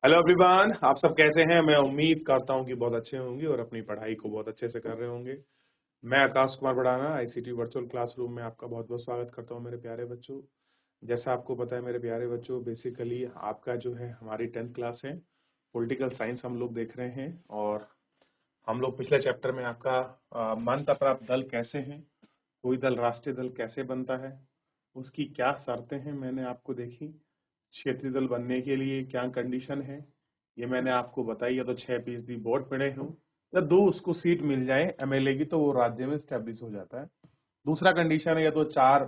Hello everyone, आप सब कैसे हैं। मैं उम्मीद करता हूं कि बहुत अच्छे होंगे और अपनी पढ़ाई को बहुत अच्छे से कर रहे होंगे। मैं आकाश कुमार बढ़ाना आईसीटी वर्चुअल क्लासरूम में आपका बहुत बहुत स्वागत करता हूं मेरे प्यारे बच्चों। जैसा आपको पता है मेरे प्यारे बच्चों, बेसिकली आपका जो है हमारी 10th क्लास है, पॉलिटिकल साइंस हम लोग देख रहे हैं। और हम लोग पिछले चैप्टर में आपका मान्यता प्राप्त दल कैसे हैं, कोई दल राष्ट्रीय दल कैसे बनता है, उसकी क्या शर्तें हैं मैंने आपको देखी, क्षेत्रीय दल बनने के लिए क्या कंडीशन है ये मैंने आपको बताई। या तो 6% वोट मिले हों या दो उसको सीट मिल जाए एमएलए की, तो वो राज्य में स्टैब्लिश हो जाता है। दूसरा कंडीशन है या तो 4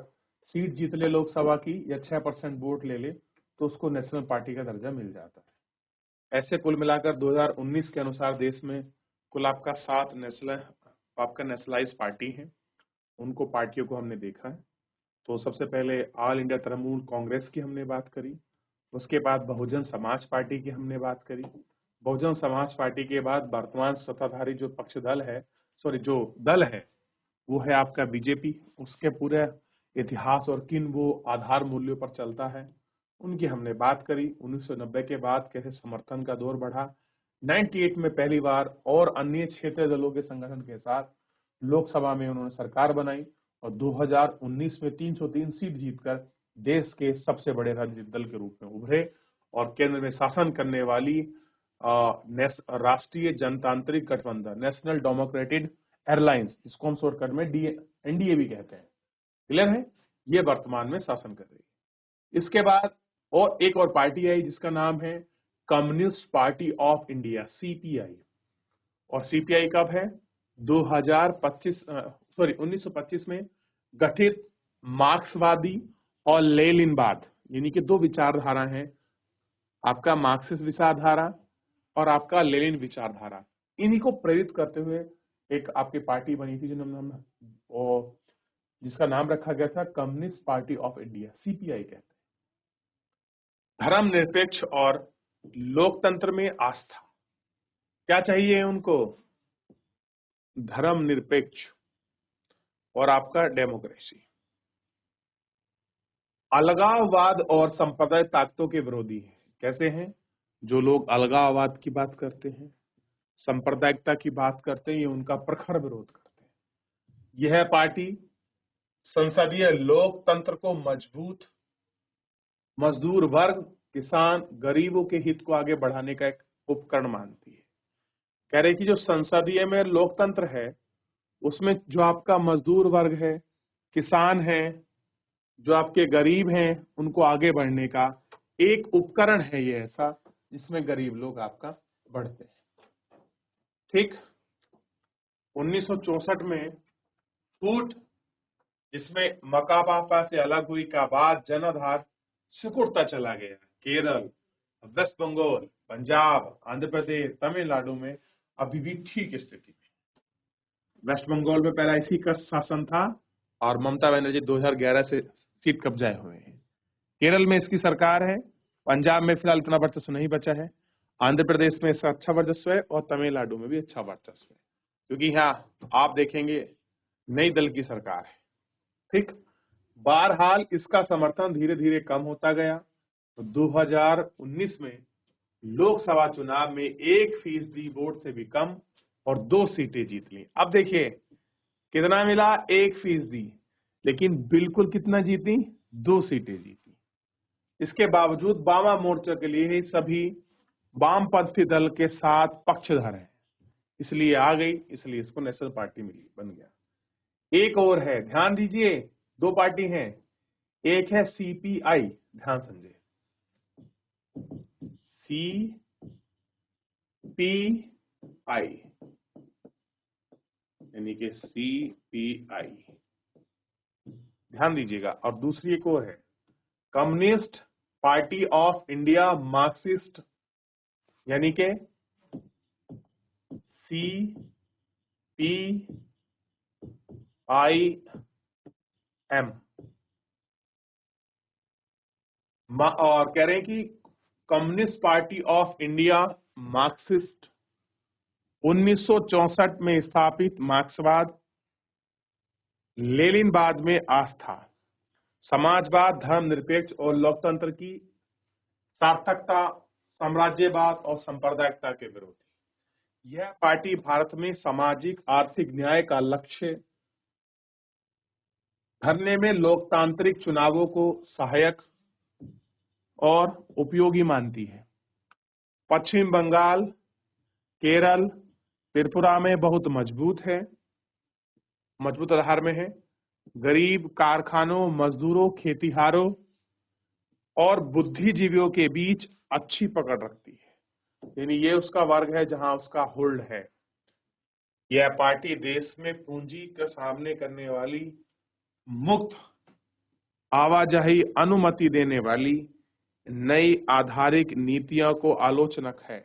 सीट जीत ले लोकसभा की या 6% वोट ले ले तो उसको नेशनल पार्टी का दर्जा मिल जाता है। ऐसे कुल मिलाकर 2019 के अनुसार देश में कुल आपका 7 नेशनलाइज पार्टी है। उनको पार्टियों को हमने देखा है। तो सबसे पहले ऑल इंडिया तृणमूल कांग्रेस की हमने बात करी, उसके बाद बहुजन समाज पार्टी की हमने बात करी। बहुजन समाज पार्टी के बाद वर्तमान सत्ताधारी जो पक्ष दल है, जो दल है, वो है आपका बीजेपी। उसके पूरे इतिहास और किन वो आधार मूल्यों पर चलता है उनकी हमने बात करी। 1990 के बाद कैसे समर्थन का दौर बढ़ा, 98 में पहली बार और अन्य क्षेत्रीय दलों के संगठन के साथ लोकसभा में उन्होंने सरकार बनाई और 2019 में 303 सीट जीतकर देश के सबसे बड़े राजनीतिक दल के रूप में उभरे और केंद्र में शासन करने वाली राष्ट्रीय जनतांत्रिक गठबंधन, नेशनल डेमोक्रेटिक एयरलाइंस, इसको हम शॉर्टकट में एनडीए भी कहते हैं, क्लियर है, ये वर्तमान में शासन कर रही है। इसके बाद और एक और पार्टी आई जिसका नाम है communist party of India, CPI. और सीपीआई कब है? 1925 में गठित मार्क्सवादी और लेनिनवाद, यानी कि दो विचारधारा हैं, आपका मार्क्सिस्ट विचारधारा और आपका लेनिन विचारधारा। इन्हीं को प्रेरित करते हुए एक आपकी पार्टी बनी थी जिसका नाम रखा गया था communist party of India, CPI कहते हैं। धर्मनिरपेक्ष और लोकतंत्र में आस्था, क्या चाहिए उनको? धर्मनिरपेक्ष और आपका डेमोक्रेसी। अलगाववाद और संप्रदाय ताकतों के विरोधी है। कैसे हैं? जो लोग अलगाववाद की बात करते हैं, सांप्रदायिकता की बात करते हैं, ये उनका प्रखर विरोध करते हैं। यह पार्टी संसदीय लोकतंत्र को मजबूत, मजदूर वर्ग, किसान, गरीबों के हित को आगे बढ़ाने का एक उपकरण मानती है। कह रहे कि जो संसदीय में लोकतंत्र है उसमें जो आपका मजदूर वर्ग है, किसान है, जो आपके गरीब हैं, उनको आगे बढ़ने का एक उपकरण है ये ऐसा जिसमें गरीब लोग आपका बढ़ते हैं। ठीक, 1964 में फूट जिसमें मकापापा से अलग हुई का बाद जनाधार सिकुड़ता चला गया। केरल, वेस्ट बंगाल, पंजाब, आंध्र प्रदेश, तमिलनाडु में अभी भी ठीक स्थिति में। वेस्ट बंगाल में पहला इसी का शासन था और ममता बनर्जी 2011 से सीट कब्जाए हुए हैं। केरल में इसकी सरकार है, पंजाब में फिलहाल इतना वर्चस्व नहीं बचा है, आंध्र प्रदेश में इसका अच्छा वर्चस्व है और तमिलनाडु में भी अच्छा वर्चस्व है, क्योंकि यहाँ आप देखेंगे नई दल की सरकार है। ठीक, बहरहाल इसका समर्थन धीरे धीरे कम होता गया। तो 2019 में लोकसभा चुनाव में 1% वोट से भी कम और 2 सीटें जीत ली। अब देखिए कितना मिला, 1%, लेकिन बिल्कुल कितना जीती? 2 सीटें जीती। इसके बावजूद वामा मोर्चा के लिए ही सभी वामपंथी दल के साथ पक्षधर है, इसलिए आ गई, इसलिए इसको नेशनल पार्टी मिली, बन गया। एक और है, ध्यान दीजिए, 2 पार्टी हैं, एक है सीपीआई, ध्यान समझे, सीपीआई यानी कि सीपीआई, ध्यान दीजिएगा। और दूसरी एक और है communist party of India Marxist, यानी कि CPIM। और कह रहे हैं कि communist party of India Marxist 1964 में स्थापित मार्क्सवाद, लेनिनवाद में आस्था, समाजवाद, धर्मनिरपेक्ष और लोकतंत्र की सार्थकता साम्राज्यवाद और सांप्रदायिकता के विरोधी। यह पार्टी भारत में सामाजिक आर्थिक न्याय का लक्ष्य धरने में लोकतांत्रिक चुनावों को सहायक और उपयोगी मानती है। पश्चिम बंगाल, केरल, त्रिपुरा में बहुत मजबूत आधार में है। गरीब, कारखानों, मजदूरों, खेतीहारों और बुद्धिजीवियों के बीच अच्छी पकड़ रखती है। यानी ये उसका वर्ग है जहां उसका होल्ड है। यह पार्टी देश में पूंजी का सामने करने वाली मुक्त आवाजाही अनुमति देने वाली नई आधारिक नीतियों को आलोचनक है।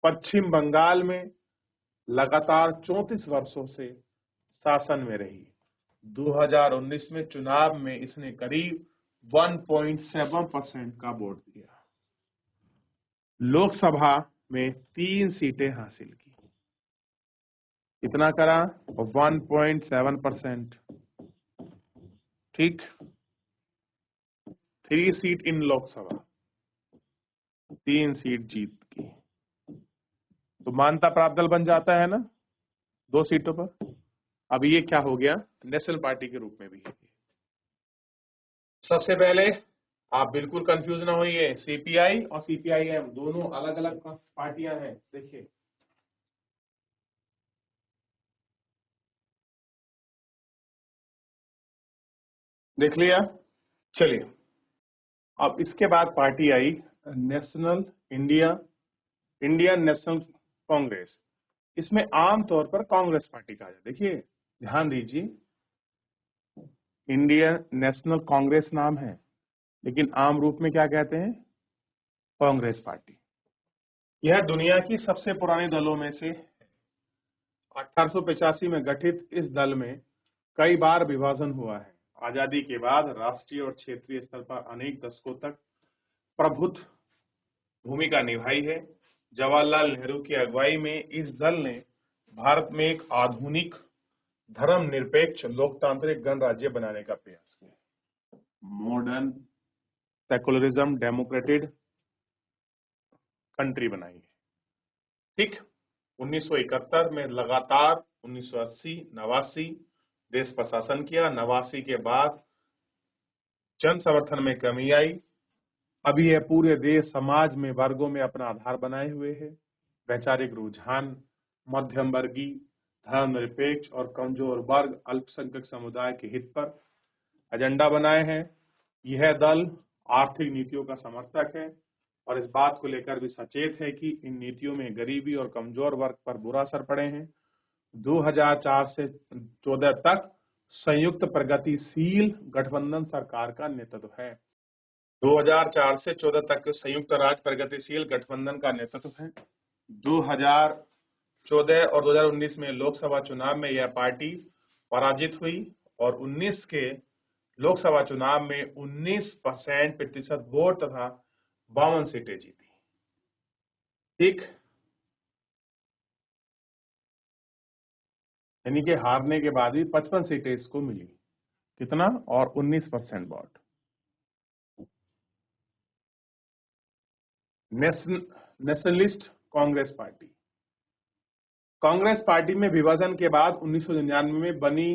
पश्चिम बंगाल में लगातार 34 वर्षों से शासन में रही। 2019 में चुनाव में इसने करीब 1.7% का वोट दिया। लोकसभा में 3 सीटें हासिल की। कितना करा? 1.7%। ठीक, 3 सीट इन लोकसभा, 3 सीट जीत की, तो मान्यता प्राप्त दल बन जाता है ना 2 सीटों पर। अब ये क्या हो गया? नेशनल पार्टी के रूप में भी है। सबसे पहले आप बिल्कुल कंफ्यूज ना होइए, सीपीआई और सीपीआईएम दोनों अलग अलग पार्टियां हैं। देखिए, देख लिया? चलिए, अब इसके बाद पार्टी आई इंडियन नेशनल कांग्रेस। इसमें आमतौर पर कांग्रेस पार्टी कहा जाता है। देखिए, ध्यान दीजिए, इंडियन नेशनल कांग्रेस नाम है, लेकिन आम रूप में क्या कहते हैं? कांग्रेस पार्टी। यह दुनिया की सबसे पुराने दलों में से 1885 में गठित इस दल में कई बार विभाजन हुआ है। आजादी के बाद राष्ट्रीय और क्षेत्रीय स्तर पर अनेक दशकों तक प्रभुत्व भूमिका निभाई है। जवाहरलाल नेहरू की अगुवाई में इस दल ने भारत में एक आधुनिक धर्मनिरपेक्ष लोकतांत्रिक गणराज्य बनाने का प्रयास किया। मॉडर्न सेकुलरिज्म डेमोक्रेटिक कंट्री बनाई है। ठीक, 1971 में लगातार 1980, 89 देश पर शासन किया। 89 के बाद जन समर्थन में कमी आई। अभी यह पूरे देश समाज में वर्गों में अपना आधार बनाए हुए है। वैचारिक रुझान मध्यम वर्गीय, धर्मनिरपेक्ष और कमजोर वर्ग अल्पसंख्यक समुदाय के हित पर एजेंडा बनाए हैं। यह दल आर्थिक नीतियों का समर्थक है और इस बात को लेकर भी सचेत है कि इन नीतियों में गरीबी और कमजोर वर्ग पर बुरा असर पड़े हैं। 2004 से 14 तक संयुक्त प्रगतिशील गठबंधन सरकार का नेतृत्व है। 2004 से 14 तक संयुक्त राज्य प्रगतिशील गठबंधन का नेतृत्व है। 2014 और 2019 में लोकसभा चुनाव में यह पार्टी पराजित हुई और 19 के लोकसभा चुनाव में 19% वोट तथा 52 सीटें जीती। ठीक, यानी कि हारने के बाद भी 55 सीटें इसको मिली। कितना? और 19% वोट। नेशनलिस्ट कांग्रेस पार्टी में विभाजन के बाद 1999 में बनी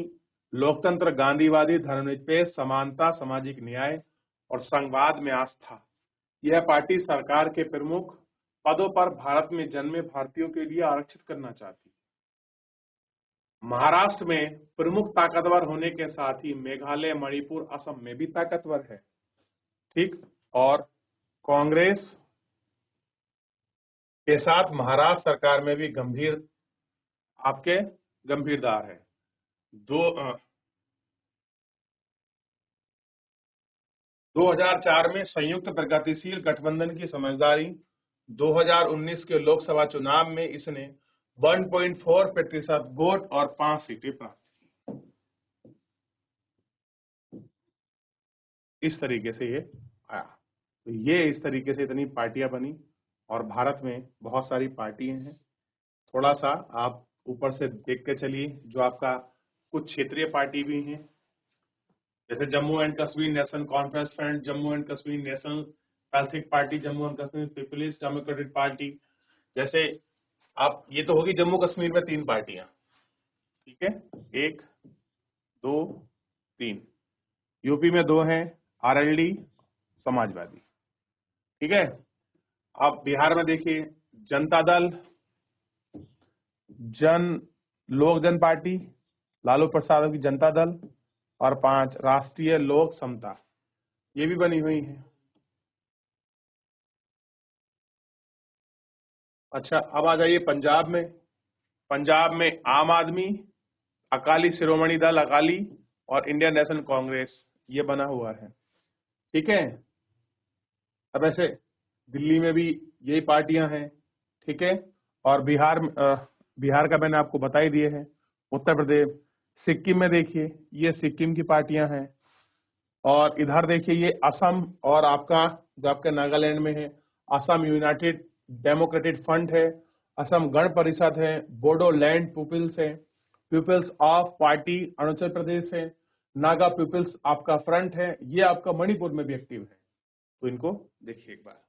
लोकतंत्र गांधीवादी धर्मनिरपेक्ष समानता सामाजिक न्याय और संघवाद में आस्था। यह पार्टी सरकार के प्रमुख पदों पर भारत में जन्मे भारतीयों के लिए आरक्षित करना चाहती है। महाराष्ट्र में प्रमुख ताकतवर होने के साथ ही मेघालय, मणिपुर, असम में भी ताकतवर है। ठीक, और कांग्रेस के साथ महाराष्ट्र सरकार में भी गंभीरदार है। 2004 में संयुक्त प्रगतिशील गठबंधन की समझदारी। 2019 के लोकसभा चुनाव में इसने 1.4% वोट और 5 सीटें प्राप्त की। इस तरीके से ये आया। तो ये इस तरीके से इतनी पार्टियां बनी और भारत में बहुत सारी पार्टियां हैं। थोड़ा सा आप ऊपर से देख के चलिए, जो आपका कुछ क्षेत्रीय पार्टी भी हैं, जैसे Jammu and Kashmir National Conference Front, Jammu and Kashmir National Pacific Party, Jammu and Kashmir Peoples Democratic Party. जैसे आप, ये तो होगी जम्मू कश्मीर में 3 पार्टियां, ठीक है, 1 2 3। यूपी में 2 हैं, आरएलडी, समाजवादी, ठीक है। आप बिहार में देखिए, जनता दल, लोक जन पार्टी, लालू प्रसाद की जनता दल, और 5 राष्ट्रीय लोक समता, ये भी बनी हुई है। अच्छा, अब आ जाइए पंजाब में। पंजाब में आम आदमी, अकाली शिरोमणि दल अकाली, और इंडियन नेशनल कांग्रेस, ये बना हुआ है, ठीक है। अब ऐसे दिल्ली में भी यही पार्टियां हैं, ठीक है। और बिहार का मैंने आपको बता ही दिए हैं। उत्तर प्रदेश, सिक्किम में देखिए, ये सिक्किम की पार्टियां हैं। और इधर देखिए, ये असम, और आपका जो आपके नागालैंड में है, असम यूनाइटेड डेमोक्रेटिक फ्रंट है, असम गण परिषद है, बोडोलैंड पीपल्स है, peoples of party Arunachal Pradesh है, नागा पीपल्स आपका फ्रंट है, ये आपका मणिपुर में भी एक्टिव है। तो इनको देखिए एक बार।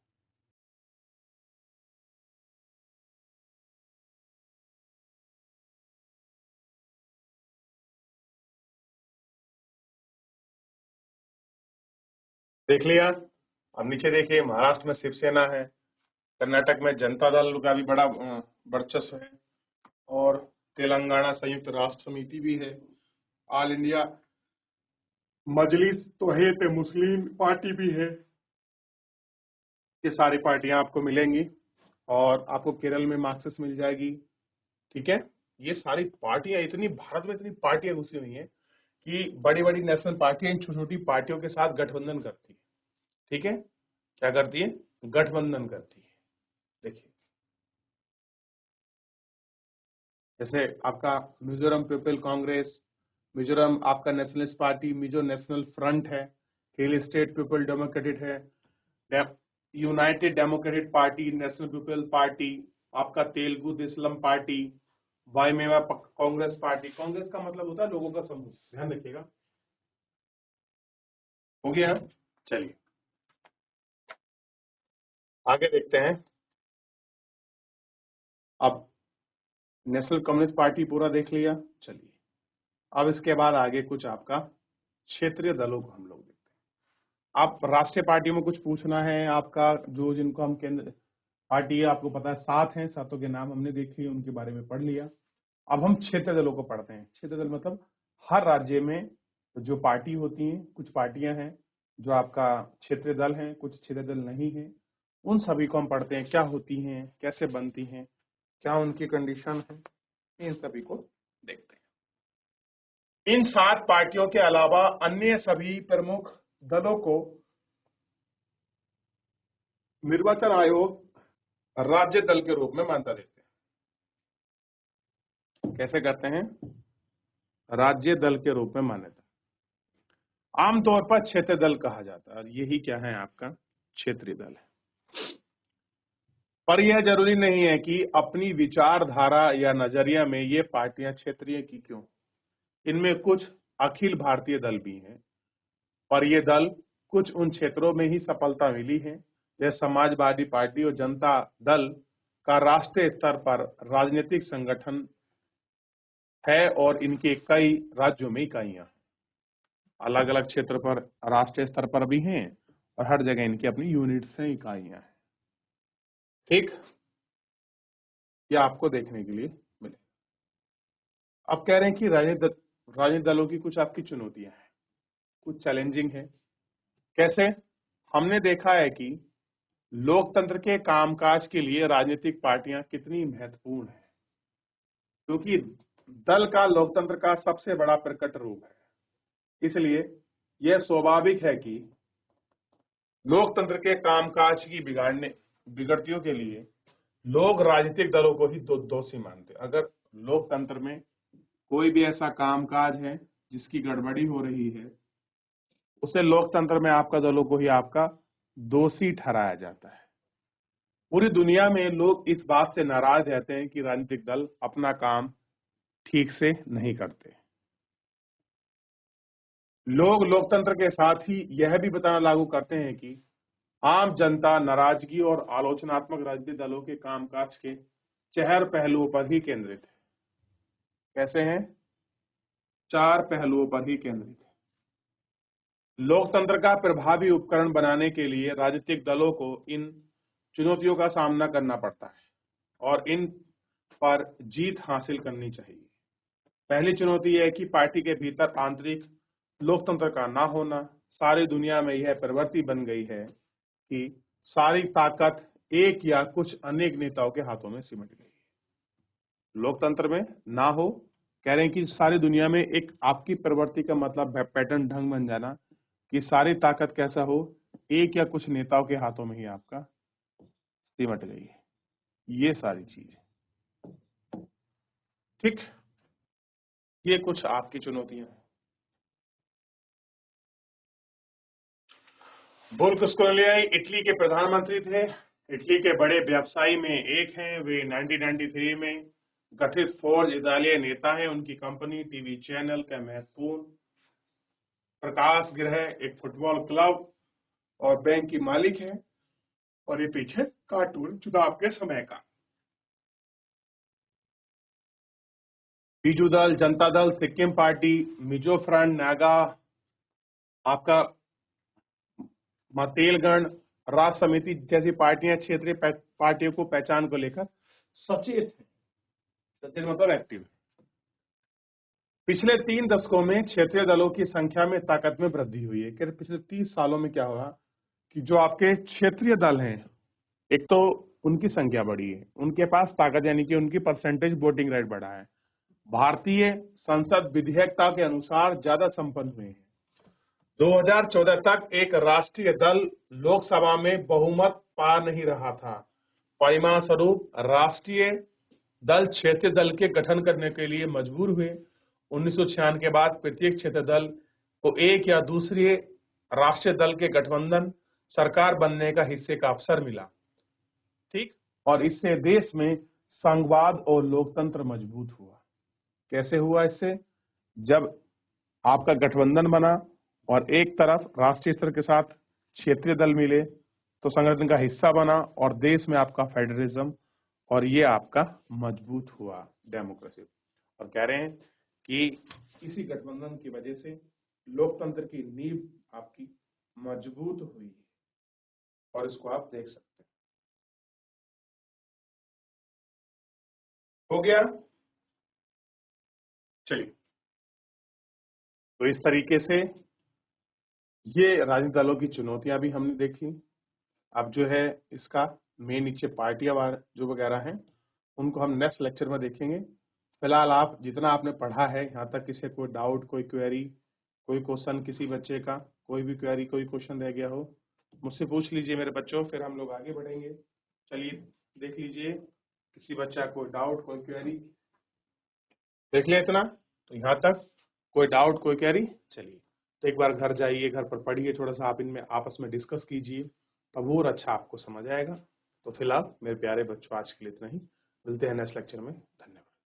देख लिया। अब नीचे देखिए, महाराष्ट्र में शिवसेना है, कर्नाटक में जनता दल का भी बड़ा वर्चस्व है, और तेलंगाना संयुक्त राष्ट्र समिति भी है, ऑल इंडिया मजलिस तोहेत मुस्लिम पार्टी भी है। ये सारी पार्टियां आपको मिलेंगी, और आपको केरल में मार्क्सिस्ट मिल जाएगी, ठीक है। ये सारी पार्टियां, इतनी भारत में इतनी पार्टियां घुसी हुई हैं कि बड़ी बड़ी नेशनल पार्टियां इन छोटी छोटी पार्टियों के साथ गठबंधन करती है, ठीक है। क्या करती है? गठबंधन करती है। देखिए, जैसे आपका मिजोरम पीपल कांग्रेस, मिजोरम आपका nationalist party, Mizo national front है, हिल स्टेट पीपल डेमोक्रेटिक है, United democratic party, national people party, आपका तेलुगु देशम पार्टी, वाईमेवा कांग्रेस पार्टी। कांग्रेस का मतलब होता है लोगों का समूह, ध्यान रखिएगा। हो गया? चलिए आगे देखते हैं। अब नेशनल कम्युनिस्ट पार्टी पूरा देख लिया। चलिए अब इसके बाद आगे कुछ आपका क्षेत्रीय दलों को हम लोग देखते हैं। आप राष्ट्रीय पार्टी में कुछ पूछना है आपका, जो जिनको हम केंद्र पार्टी है, आपको पता है 7 हैं, 7 के नाम हमने देख लिए, उनके बारे में पढ़ लिया। अब हम क्षेत्र दलों को पढ़ते हैं। क्षेत्र दल मतलब हर राज्य में जो पार्टी होती हैं, कुछ पार्टियां हैं जो आपका क्षेत्रीय दल हैं, कुछ क्षेत्रीय दल नहीं है, उन सभी को हम पढ़ते हैं, क्या होती हैं, कैसे बनती हैं, क्या उनकी कंडीशन है, इन सभी को देखते हैं। इन 7 पार्टियों के अलावा अन्य सभी प्रमुख दलों को निर्वाचन आयोग राज्य दल के रूप में मान्यता देते हैं। कैसे करते हैं? राज्य दल के रूप में मान्यता। आमतौर पर क्षेत्रीय दल कहा जाता है, और यही क्या है आपका क्षेत्रीय दल है। पर यह जरूरी नहीं है कि अपनी विचारधारा या नजरिया में ये पार्टियां क्षेत्रीय की क्यों, इनमें कुछ अखिल भारतीय दल भी हैं, पर ये दल कुछ उन क्षेत्रों में ही सफलता मिली है, जैसे समाजवादी पार्टी और जनता दल का राष्ट्रीय स्तर पर राजनीतिक संगठन है, और इनके कई राज्यों में इकाइयां हैं। अलग अलग क्षेत्र पर राष्ट्रीय स्तर पर भी हैं, और हर जगह इनकी अपनी यूनिट्स हैं, इकाइयां हैं, ठीक। यह आपको देखने के लिए मिले। अब कह रहे हैं कि राजनीतिक दलों की कुछ आपकी चुनौतियां हैं, कुछ चैलेंजिंग है। कैसे? हमने देखा है कि लोकतंत्र के कामकाज के लिए राजनीतिक पार्टियां कितनी महत्वपूर्ण है, क्योंकि दल का लोकतंत्र का सबसे बड़ा प्रकट रूप है। इसलिए यह स्वाभाविक है कि लोकतंत्र के कामकाज की बिगड़तियों के लिए लोग राजनीतिक दलों को ही दोषी मानते हैं। अगर लोकतंत्र में कोई भी ऐसा कामकाज है जिसकी गड़बड़ी हो रही है, उसे लोकतंत्र में आपका दलों को ही आपका दोषी ठहराया जाता है। पूरी दुनिया में लोग इस बात से नाराज रहते हैं कि राजनीतिक दल अपना काम ठीक से नहीं करते। लोग लोकतंत्र के साथ ही यह भी बताना लागू करते हैं कि आम जनता नाराजगी और आलोचनात्मक राजनीतिक दलों के कामकाज के चहर पहलुओं पर ही केंद्रित है। कैसे हैं? 4 पहलुओं पर ही केंद्रित है। लोकतंत्र का प्रभावी उपकरण बनाने के लिए राजनीतिक दलों को इन चुनौतियों का सामना करना पड़ता है और इन पर जीत हासिल करनी चाहिए। पहली चुनौती यह है कि पार्टी के भीतर आंतरिक लोकतंत्र का ना होना। सारी दुनिया में यह प्रवृत्ति बन गई है कि सारी ताकत एक या कुछ अनेक नेताओं के हाथों में सिमट गई है। लोकतंत्र में ना हो, कह रहे हैं कि सारी दुनिया में एक आपकी प्रवृत्ति का मतलब पैटर्न ढंग बन जाना कि सारी ताकत कैसा हो, एक या कुछ नेताओं के हाथों में ही आपका सिमट गई है। ये सारी चीज ठीक, ये कुछ आपकी चुनौतियां हैं। बुर्लुस्कोनी इटली के प्रधानमंत्री थे। इटली के बड़े व्यवसायी में एक हैं। वे 1993 में गठित फोर्ज इतालियाई नेता हैं। उनकी कंपनी टीवी चैनल का महत्वपूर्ण प्रकाश गृह, एक फुटबॉल क्लब और बैंक की मालिक है। और ये पीछे कार्टून चुनाव के समय का। बीजू दल, जनता दल, सिक्किम पार्टी, मिजो फ्रंट, नागा, आपका तेलगण राष्ट्र समिति जैसी पार्टियां क्षेत्रीय पार्टियों को पहचान को लेकर सचेत है। सचेत मतलब एक्टिव। पिछले 3 दशकों में क्षेत्रीय दलों की संख्या में ताकत में वृद्धि हुई है। कि पिछले 30 सालों में क्या हुआ कि जो आपके क्षेत्रीय दल हैं, एक तो उनकी संख्या बढ़ी है, उनके पास ताकत यानी कि उनकी परसेंटेज वोटिंग राइट बढ़ा है। भारतीय संसद विधेयकता के अनुसार ज्यादा संपन्न हुए हैं। 2014 तक एक राष्ट्रीय दल लोकसभा में बहुमत पा नहीं रहा था। परिणाम स्वरूप राष्ट्रीय दल क्षेत्रीय दल के गठन करने के लिए मजबूर हुए। 1996 के बाद प्रत्येक क्षेत्रीय दल को एक या दूसरे राष्ट्रीय दल के गठबंधन सरकार बनने का हिस्से का अवसर मिला। ठीक, और इससे देश में संघवाद और लोकतंत्र मजबूत हुआ। कैसे हुआ? इससे जब आपका गठबंधन बना और एक तरफ राष्ट्रीय स्तर के साथ क्षेत्रीय दल मिले तो संगठन का हिस्सा बना और देश में आपका फेडरलिज्म और ये आपका मजबूत हुआ डेमोक्रेसी। और कह रहे हैं कि इसी गठबंधन की वजह से लोकतंत्र की नींव आपकी मजबूत हुई है और इसको आप देख सकते हैं। हो गया? चलिए, तो इस तरीके से ये राजनीतिक दलों की चुनौतियां भी हमने देखी। अब जो है इसका मेन नीचे पार्टियां जो वगैरह हैं उनको हम नेक्स्ट लेक्चर में देखेंगे। फिलहाल आप जितना आपने पढ़ा है यहाँ तक, किसी कोई डाउट, कोई क्वेरी, कोई क्वेश्चन, किसी बच्चे का कोई भी क्वेरी, कोई क्वेश्चन रह गया हो मुझसे पूछ लीजिए मेरे बच्चों, फिर हम लोग आगे बढ़ेंगे। चलिए देख लीजिए, किसी बच्चा कोई डाउट, कोई क्वेरी देख ले इतना, तो यहाँ तक कोई डाउट, कोई क्वेरी। चलिए, तो एक बार घर जाइए, घर पर पढ़िए, थोड़ा सा आप इनमें आपस में डिस्कस कीजिए, तब और अच्छा आपको समझ आएगा। तो फिलहाल मेरे प्यारे बच्चों आज के लिए इतना ही, मिलते हैं नेक्स्ट लेक्चर में। धन्यवाद।